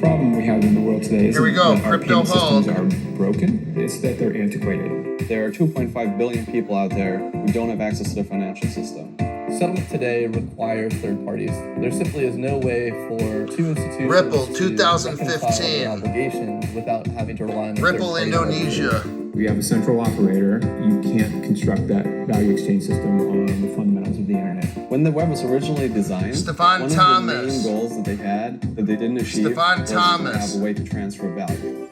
problem we have in the world today is that our Crypto payment systems Hulk. are broken. It's that they're antiquated. There are 2.5 billion people out there who don't have access to the financial system. Settlement today requires third parties. There simply is no way for two institutions Ripple, to 2015. reconcile their obligations without having to rely on their Ripple third-party Indonesia. We have a central operator. You can't construct that value exchange system on the fundamentals of the internet. When the web was originally designed, Stefan one Thomas. of the main goals that they had that they didn't achieve Stefan was Thomas. to have a way to transfer value.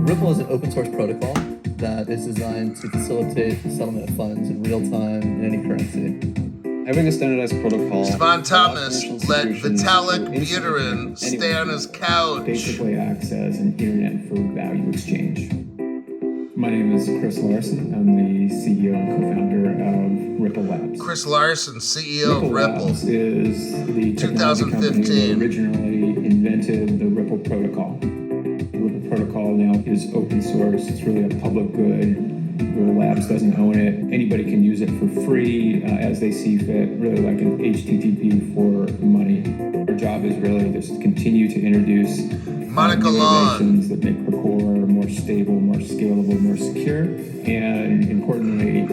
Ripple is an open source protocol that is designed to facilitate the settlement of funds in real time in any currency. Having a standardized protocol. Stefan allows Thomas financial let institutions Vitalik to instantly Buterin anyone stay on his couch. Basically acts as an internet for value exchange. My name is Chris Larson. I'm the CEO and co-founder of Ripple Labs. Chris Larson, CEO of Ripple. Labs is the technology company 2015. that originally invented the Ripple protocol. The Ripple protocol now is open source. It's really a public good. Ripple Labs doesn't own it. Anybody can use it for free as they see fit, really like an HTTP for money. Our job is really just to continue to introduce Monica new Long. innovations that make the core more stable, more scalable, more secure, and importantly,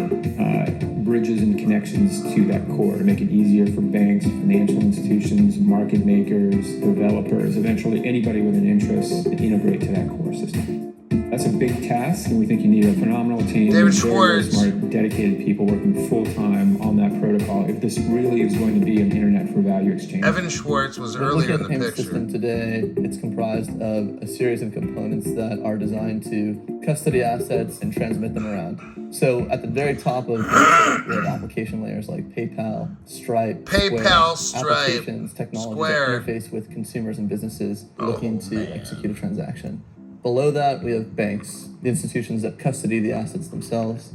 bridges and connections to that core to make it easier for banks, financial institutions, market makers, developers, eventually anybody with an interest to integrate to that core system. That's a big task, and we think you need a phenomenal team. David of very Schwartz. smart, dedicated people working full-time on that protocol if this really is going to be an internet for value exchange. Evan Schwartz was When earlier looking in at the the payment picture. system today, it's comprised of a series of components that are designed to custody assets and transmit them around. So at the very top of this, we have application layers like PayPal, Stripe, PayPal, Square, Stripe, applications, technology Square. that interface with consumers and businesses looking to man. execute a transaction. Below that, we have banks, the institutions that custody the assets themselves.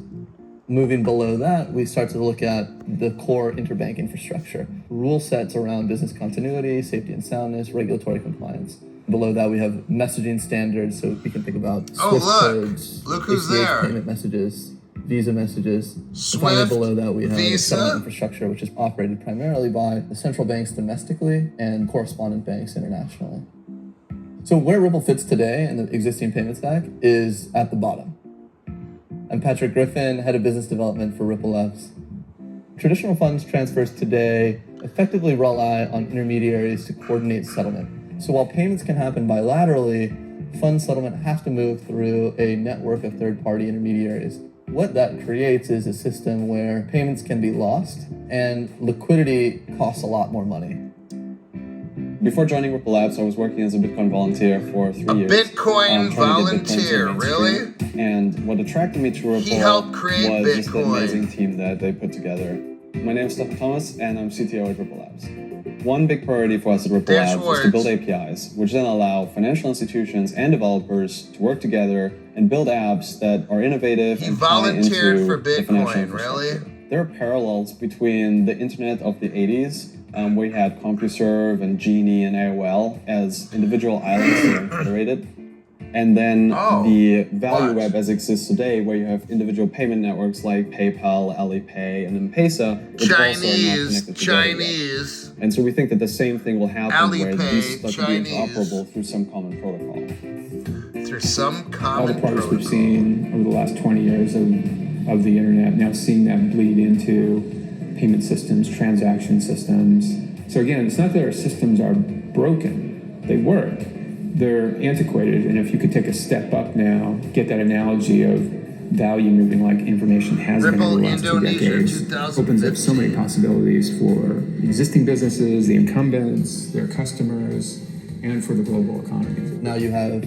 Moving below that, we start to look at the core interbank infrastructure, rule sets around business continuity, safety and soundness, regulatory compliance. Below that, we have messaging standards, so we can think about Oh, SWIFT look. codes, Look who's ACH there. payment messages, Visa messages. And Swift, finally, below that, we have Visa. settlement infrastructure, which is operated primarily by the central banks domestically and correspondent banks internationally. So where Ripple fits today in the existing payment stack is at the bottom. I'm Patrick Griffin, head of business development for Ripple Labs. Traditional funds transfers today effectively rely on intermediaries to coordinate settlement. So while payments can happen bilaterally, fund settlement has to move through a network of third-party intermediaries. What that creates is a system where payments can be lost and liquidity costs a lot more money. Before joining Ripple Labs, I was working as a Bitcoin volunteer for 3 years. Bitcoin trying to get Bitcoin to volunteer, mainstream. really? And what attracted me to Ripple He helped create was just the Bitcoin. amazing team that they put together. My name is Stefan Thomas, and I'm CTO at Ripple Labs. One big priority for us at Ripple Dan Labs was to Schwartz. build APIs, which then allow financial institutions and developers to work together and build apps that are innovative He and tie volunteered into for the financial Bitcoin, infrastructure. really? There are parallels between the internet of the 80s, where you had CompuServe and Genie and AOL as individual islands that are federated, and then Oh, the value what? web as it exists today, where you have individual payment networks like PayPal, Alipay, and M-Pesa, which also are not Chinese, connected together yet. Chinese. And so we think that the same thing will happen where Alipay, these start to be Chinese. interoperable through some common protocol. Through some All the common progress we've protocol. seen over the last 20 years of the internet, now seeing that bleed into payment systems, transaction systems. So again, it's not that our systems are broken. They work. They're antiquated. And if you could take a step up now, get that analogy of value moving like information has been Ripple over the last 2 Indonesia, decades, 2015. opens up so many possibilities for existing businesses, the incumbents, their customers, and for the global economy. Now you have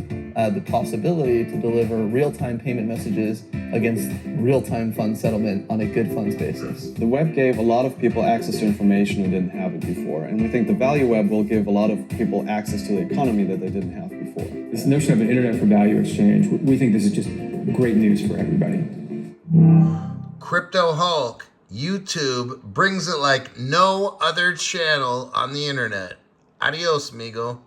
the possibility to deliver real-time payment messages against real-time fund settlement on a good funds basis. The web gave a lot of people access to information who didn't have it before, and we think the value web will give a lot of people access to the economy that they didn't have before. This notion of an internet for value exchange, we think this is just great news for everybody. Crypto Hulk, YouTube brings it like no other channel on the internet. Adios, amigo.